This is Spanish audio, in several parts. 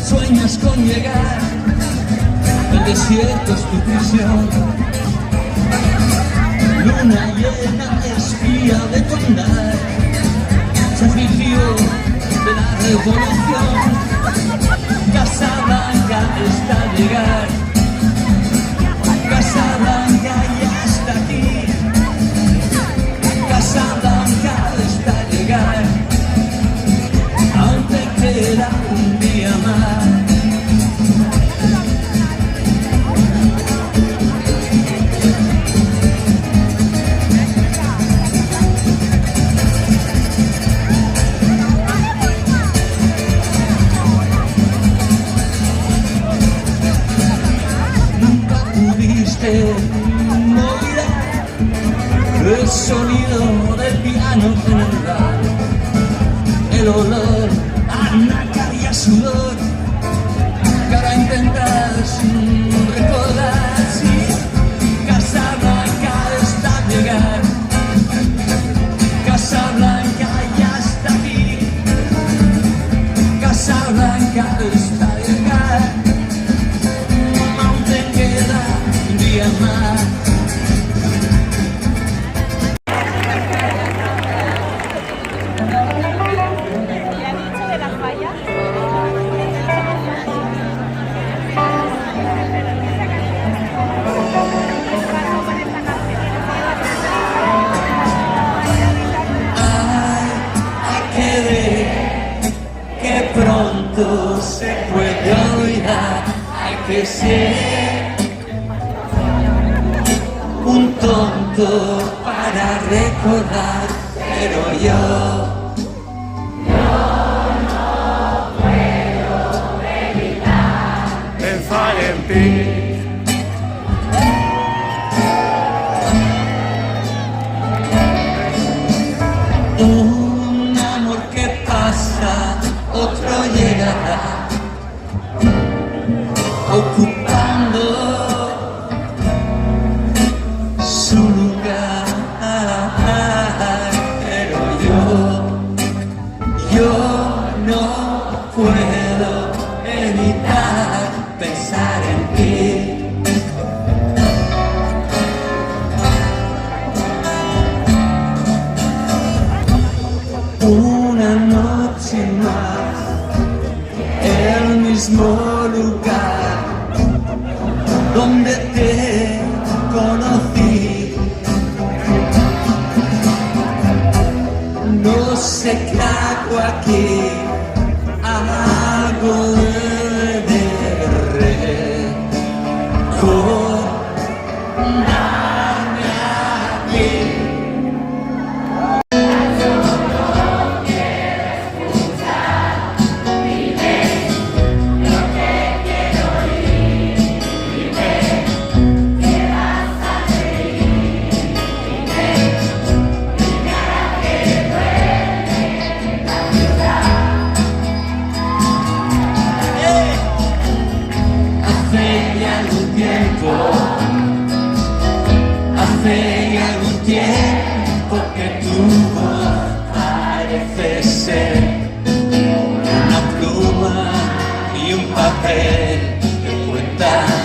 Sueñas con llegar, el desierto es tu prisión. Luna llena, espía de tu andar, sacrificio de la revolución. Casablanca está al llegar, Casablanca ya está aquí, Casablanca está al llegar, aún te queda un día más. Morirá el sonido del piano en el bar, el olor a nácar y a sudor, que ahora intentas recordar. Sí, Casablanca está a llegar, Casablanca ya está aquí, Casablanca está a llegar, aún te queda un día más. Pronto se puede olvidar, hay que ser un tonto para recordar, pero yo no puedo evitar pensar en ti. Un amor que pasa, otro llegará, ocupando su lugar, pero yo no puedo evitar pensar en ti. Una noche más, el mismo lugar donde te conocí. No sé qué hago aquí, algo de recordarme aquí. Hace algún tiempo que tu voz parece ser una pluma y un papel que cuentan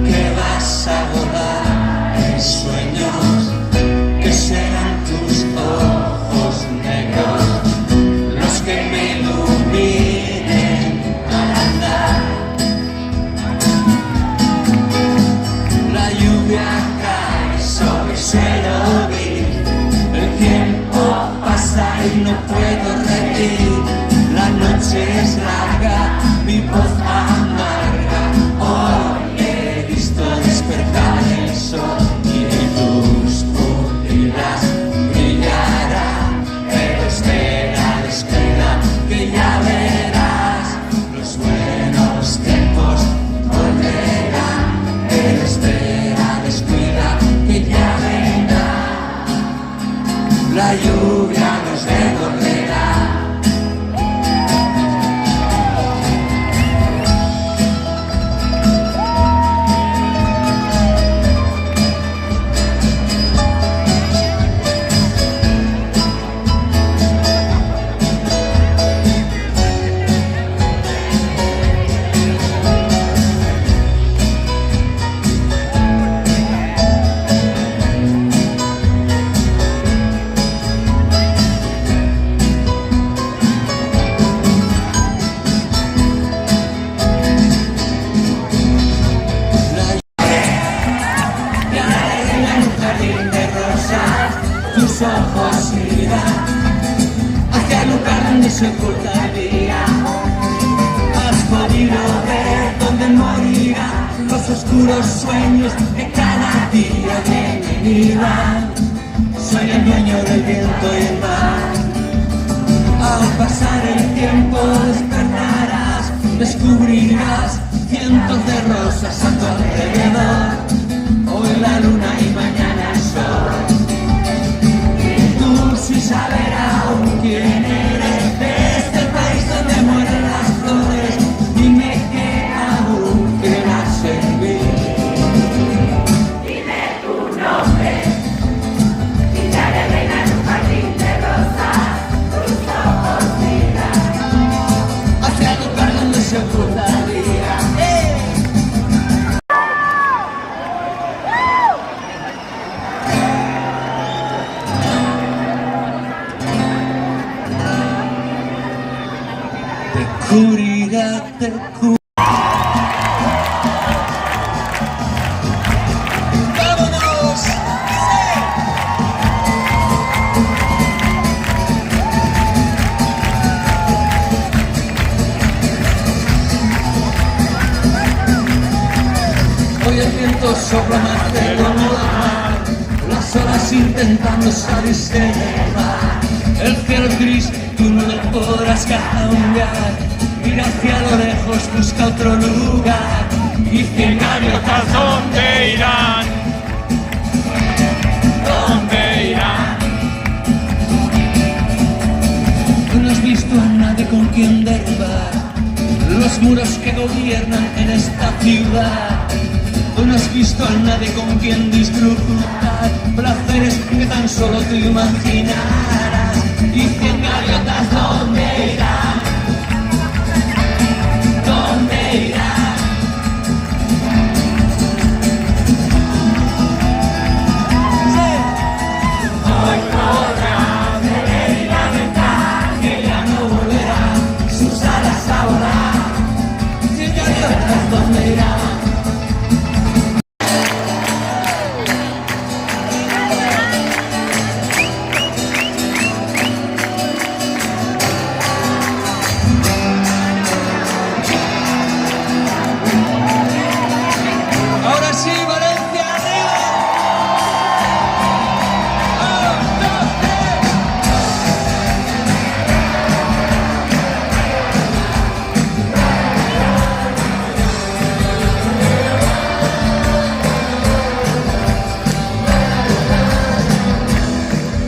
que vas a volar en sueños, que serán tus ojos negros los que me iluminen al andar. La lluvia sobre suelo gris, el tiempo pasa y no puedo reír. La noche es larga, mi voz amarga hoy oscuros sueños que cada día vienen y van. Soy el dueño del viento y el mar. Al pasar el tiempo despertarás, descubrirás cientos de rosas a tu alrededor. Hoy la luna y mañana el sol. Y tú sin saber aún quién eres, de este país donde mueren las flores, dime que aún quieras servir. Dime tu nombre, y te haré reina en un jardín de rosas, tus ojos miran hacia el lugar donde se oculta el día. Te cubrirá, te cubrirá. ¡Vámonos! Hoy el viento sopla más de lo normal, las olas intentando salirse del mar. El cielo gris, tú no lo podrás cambiar. Mira hacia lo lejos, busca otro lugar. Y cien gaviotas, ¿Dónde irán? ¿Dónde irán? tú no has visto a nadie con quien derribar los muros que gobiernan en esta ciudad. Tú no has visto a nadie con quien disfrutar placeres que tan solo tú imaginarás. Y cien gaviotas, ¿dónde irán? ¿Dónde irán? Hoy podrá beber y lamentar que ya no volverá sus alas a volar. Cien gaviotas, ¿dónde irán? Ahora sí, Valencia, arriba. ¡Un, dos, tres!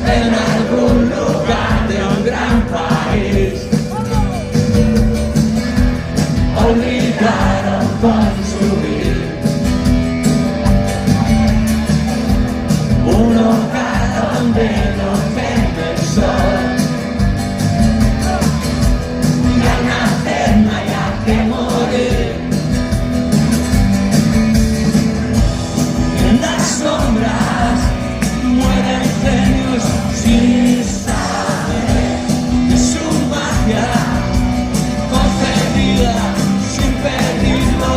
En algún lugar de un gran país olvidaron construir un hogar donde no queme el sol. Y al nacer no haya que morir. En las sombras mueren genios sin saber de su magia concedida sin pedirlo.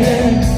aire